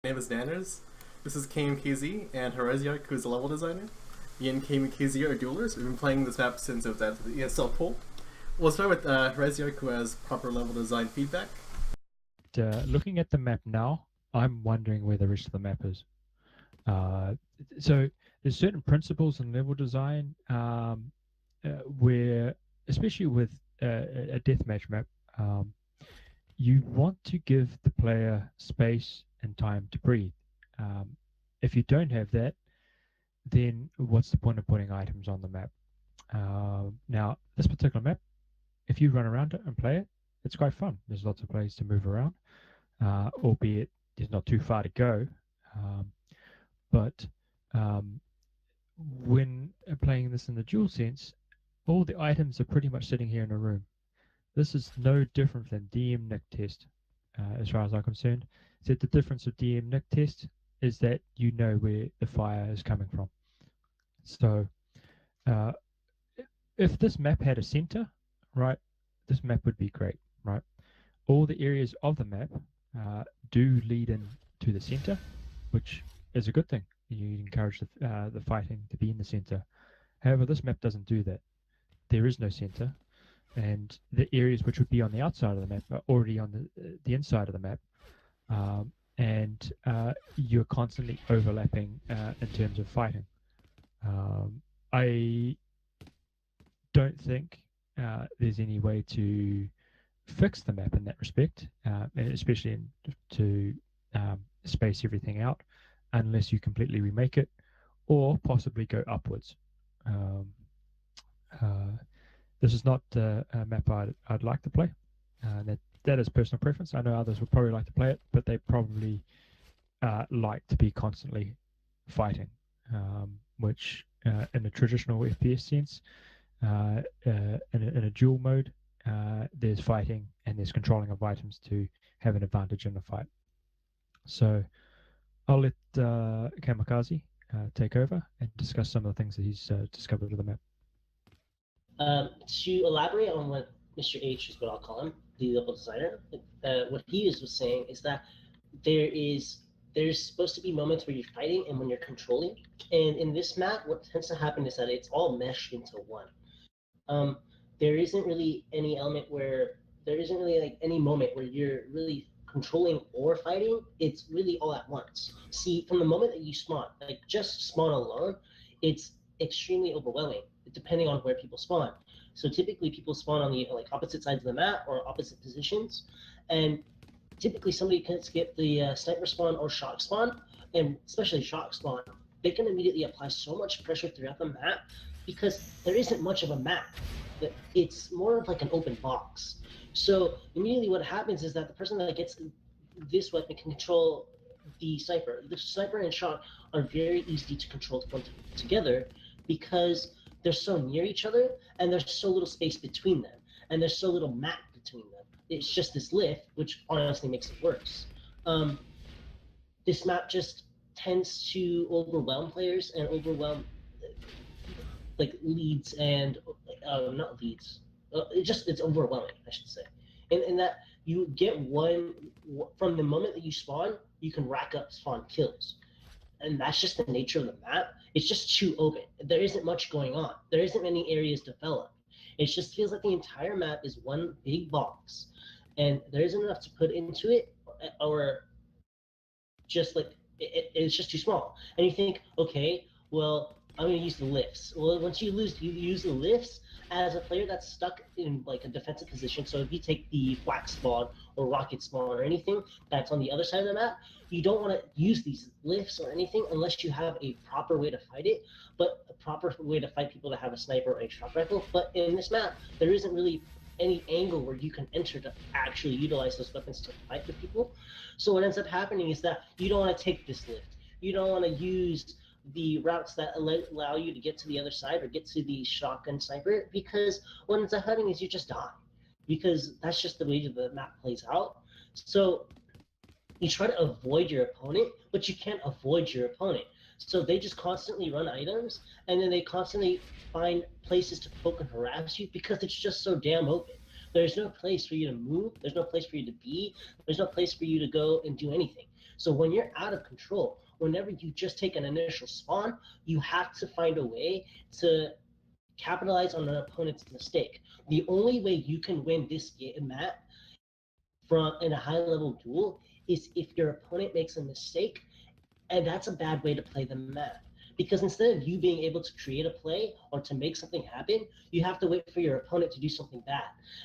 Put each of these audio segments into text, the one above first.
name is Nanners. This is KMKZ and Hereziarch, who's a level designer. Me and KMKZ are duelers. We've been playing this map since it was at the ESL pool. We'll start with Hereziarch, who has proper level design feedback. Looking at the map now, I'm wondering where the rest of the map is. So there's certain principles in level design where, especially with a deathmatch map, you want to give the player space and time to breathe. If you don't have that, then what's the point of putting items on the map? Now, this particular map, if you run around it and play it, it's quite fun. There's lots of places to move around, albeit there's not too far to go. But when playing this in the dual sense, all the items are pretty much sitting here in a room. This is no different than DM Nick test, as far as I'm concerned. So the difference of DM Nick test is that you know where the fire is coming from. So if this map had a center, right, this map would be great, right? All the areas of the map do lead in to the center, which is a good thing. You encourage the fighting to be in the center. However, this map doesn't do that. There is no center, and the areas which would be on the outside of the map are already on the inside of the map, and you're constantly overlapping in terms of fighting. I don't think there's any way to fix the map in that respect, and especially to space everything out, unless you completely remake it or possibly go upwards. This is not a map I'd like to play. That is personal preference. I know others would probably like to play it, but they probably like to be constantly fighting, which in a traditional FPS sense, in a dual mode, there's fighting and there's controlling of items to have an advantage in the fight. So I'll let Kamikaze take over and discuss some of the things that he's discovered with the map. To elaborate on what Mr. H is what I'll call him, the level designer, what he was saying is that there's supposed to be moments where you're fighting and when you're controlling. And in this map, what tends to happen is that it's all meshed into one. There isn't really any element where there isn't really like any moment where you're really controlling or fighting. It's really all at once. See, from the moment that you spawn, like just spawn alone, it's extremely overwhelming depending on where people spawn. So typically people spawn on the like opposite sides of the map or opposite positions, and typically somebody can skip the sniper spawn or shock spawn, and especially shock spawn, they can immediately apply so much pressure throughout the map because there isn't much of a map. It's more of like an open box. So immediately what happens is that the person that gets this weapon can control the sniper. The sniper and shock are very easy to control together because they're so near each other and there's so little space between them and there's so little map between them. It's just this lift, which honestly makes it worse. This map just tends to overwhelm players and overwhelm like leads and not leads. It's overwhelming, I should say. And that you get one from the moment that you spawn, you can rack up spawn kills. And that's just the nature of the map. It's just too open. There isn't much going on. There isn't many areas developed. It just feels like the entire map is one big box, and there isn't enough to put into it, or just like it's just too small. And you think, okay, well, I'm going to use the lifts. Well, once you use the lifts as a player that's stuck in like a defensive position. So if you take the flak spawn or rocket spawn or anything that's on the other side of the map, you don't want to use these lifts or anything unless you have a proper way to fight it, but a proper way to fight people that have a sniper or a shock rifle. But in this map, there isn't really any angle where you can enter to actually utilize those weapons to fight with people. So what ends up happening is that you don't want to take this lift. You don't want to use the routes that allow you to get to the other side or get to the shotgun sniper, because what ends up happening is you just die, because that's just the way the map plays out. So you try to avoid your opponent, but you can't avoid your opponent. So they just constantly run items, and then they constantly find places to poke and harass you because it's just so damn open. There's no place for you to move. There's no place for you to be. There's no place for you to go and do anything. So when you're out of control, whenever you just take an initial spawn, you have to find a way to capitalize on an opponent's mistake. The only way you can win this map from in a high level duel is if your opponent makes a mistake, and that's a bad way to play the map. Because instead of you being able to create a play or to make something happen, you have to wait for your opponent to do something bad,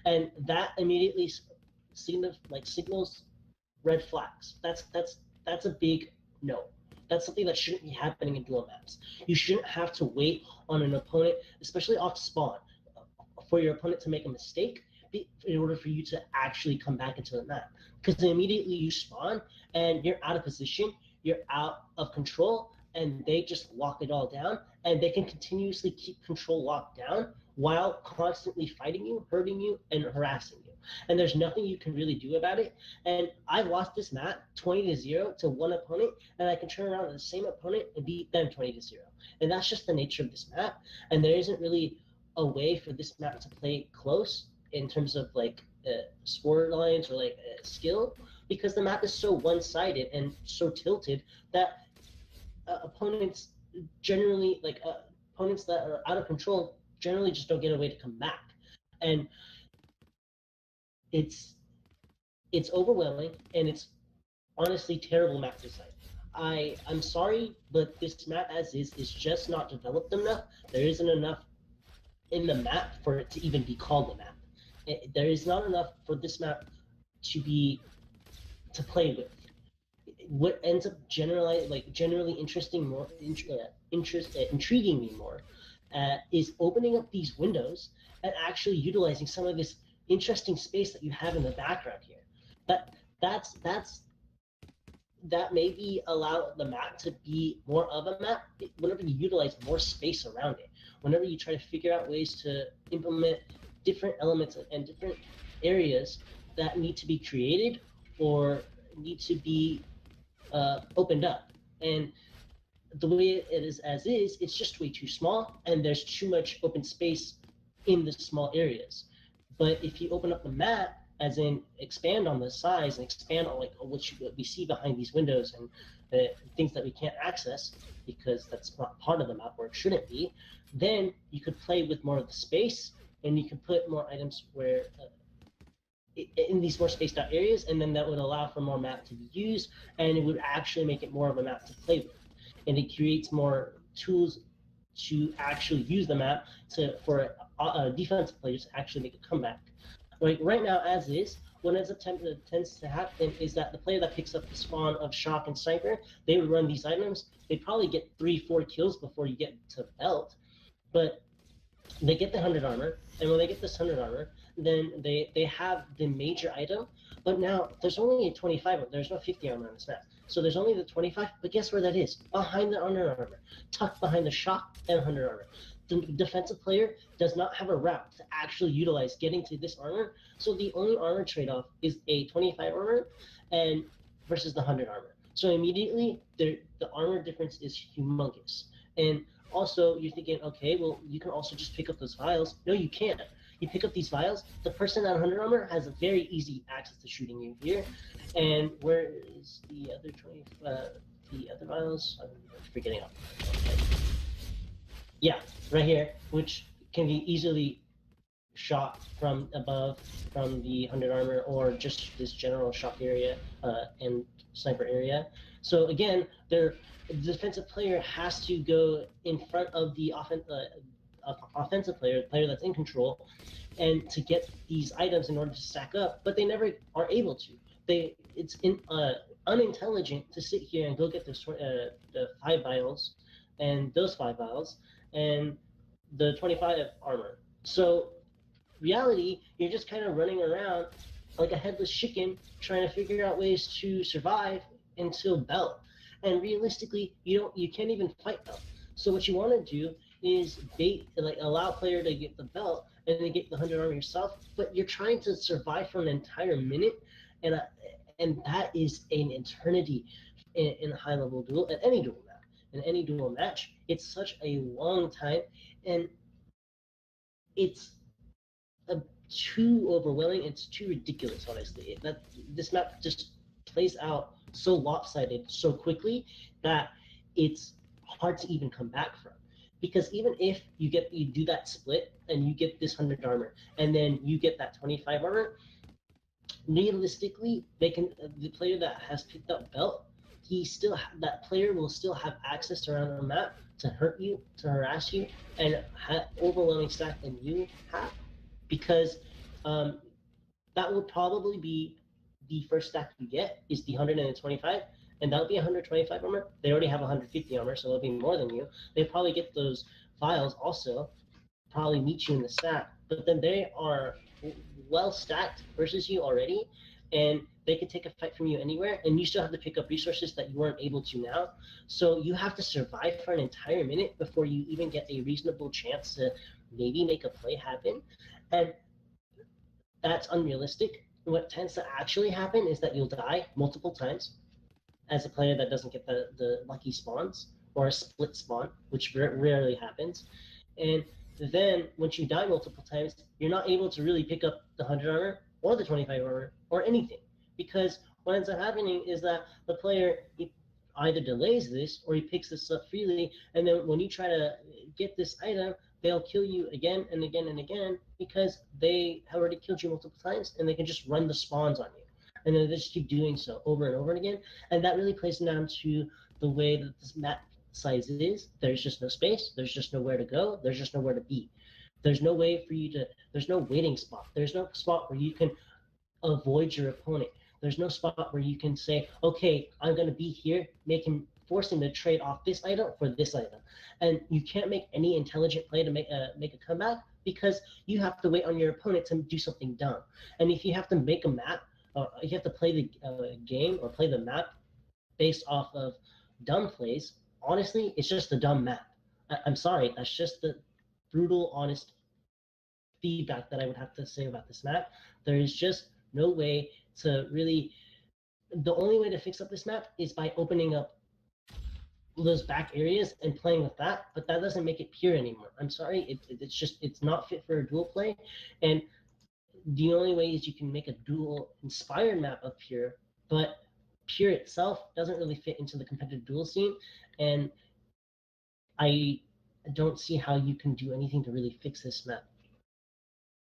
and that immediately signals red flags. That's a big no. That's something that shouldn't be happening in duel maps. You shouldn't have to wait on an opponent, especially off spawn, for your opponent to make a mistake in order for you to actually come back into the map. Because immediately you spawn and you're out of position, you're out of control, and they just lock it all down, and they can continuously keep control locked down while constantly fighting you, hurting you, and harassing you. And there's nothing you can really do about it. And I lost this map 20-0 to one opponent, and I can turn around to the same opponent and beat them 20-0. And that's just the nature of this map. And there isn't really a way for this map to play close in terms of like score lines or like skill, because the map is so one-sided and so tilted that opponents generally opponents that are out of control generally just don't get a way to come back. And it's overwhelming, and it's honestly terrible map design. I'm sorry, but this map as is just not developed enough. There isn't enough in the map for it to even be called a map. There is not enough for this map to play with. What ends up generally intriguing me more is opening up these windows and actually utilizing some of this interesting space that you have in the background here. That maybe allow the map to be more of a map whenever you utilize more space around it. Whenever you try to figure out ways to implement different elements and different areas that need to be created or need to be opened up. And the way it is as is, it's just way too small, and there's too much open space in the small areas. But if you open up the map, as in expand on the size and expand on like what we see behind these windows and things that we can't access because that's not part of the map, or it shouldn't be, then you could play with more of the space, and you could put more items where in these more spaced out areas, and then that would allow for more map to be used, and it would actually make it more of a map to play with, and it creates more tools to actually use the map for defensive players to actually make a comeback. Like right now, as is, what tends to happen is that the player that picks up the spawn of Shock and Sniper, they would run these items. They probably get 3-4 kills before you get to belt, but they get the 100 armor, and when they get this 100 armor, then they have the major item. But now there's only a 25. There's no 50 armor on this map, so there's only the 25. But guess where that is? Behind the 100 armor, tucked behind the Shock and 100 armor. The defensive player does not have a route to actually utilize getting to this armor, so the only armor trade-off is a 25 armor and versus the 100 armor. So immediately the armor difference is humongous. And also you're thinking, okay, well, you can also just pick up those vials. No, you can't. You pick up these vials, the person at 100 armor has a very easy access to shooting you here. And where is the other the other vials? I'm forgetting off. Okay. Yeah, right here, which can be easily shot from above from the 100 armor or just this general shock area and sniper area. So again, the defensive player has to go in front of the offensive player, the player that's in control, and to get these items in order to stack up, but they never are able to. It's unintelligent to sit here and go get the 5 vials and those 5 vials and the 25 armor. So reality, you're just kind of running around like a headless chicken trying to figure out ways to survive until belt. And realistically, you can't even fight belt. So what you want to do is allow player to get the belt and then get the 100 armor yourself, but you're trying to survive for an entire minute, and that is an eternity in a high level duel, at any duel map. In any duel match, it's such a long time, and it's too overwhelming. It's too ridiculous, honestly. This map just plays out so lopsided so quickly that it's hard to even come back from. Because even if you do that split and you get this 100 armor and then you get that 25 armor, realistically, the player that has picked up belt, that player will still have access around the map to hurt you, to harass you, and have overwhelming stack than you have, because um, that will probably be the first stack you get is the 125, and that'll be 125 armor. They already have 150 armor, so they'll be more than you. They probably get those files also, probably meet you in the stack, but then they are well stacked versus you already, and they can take a fight from you anywhere, and you still have to pick up resources that you weren't able to now. So you have to survive for an entire minute before you even get a reasonable chance to maybe make a play happen, and that's unrealistic. What tends to actually happen is that you'll die multiple times as a player that doesn't get the lucky spawns or a split spawn, which rarely happens. And then once you die multiple times, you're not able to really pick up the 100 armor or the 25 armor or anything. Because what ends up happening is that the player either delays this or he picks this up freely, and then when you try to get this item, they'll kill you again and again and again because they have already killed you multiple times and they can just run the spawns on you. And then they just keep doing so over and over again. And that really plays down to the way that this map size is. There's just no space. There's just nowhere to go. There's just nowhere to be. There's no way for you to, there's no waiting spot. There's no spot where you can avoid your opponent. There's no spot where you can say, okay, I'm going to be here, force him to trade off this item for this item. And you can't make any intelligent play to make a comeback because you have to wait on your opponent to do something dumb. And if you have to make a map, you have to play the game or play the map based off of dumb plays, honestly, it's just a dumb map. I'm sorry, that's just the brutal, honest feedback that I would have to say about this map. There is just no way to really. The only way to fix up this map is by opening up those back areas and playing with that, but that doesn't make it pure anymore. I'm sorry, it's not fit for a dual play, and the only way is you can make a dual inspired map of pure, but pure itself doesn't really fit into the competitive dual scene, and I don't see how you can do anything to really fix this map.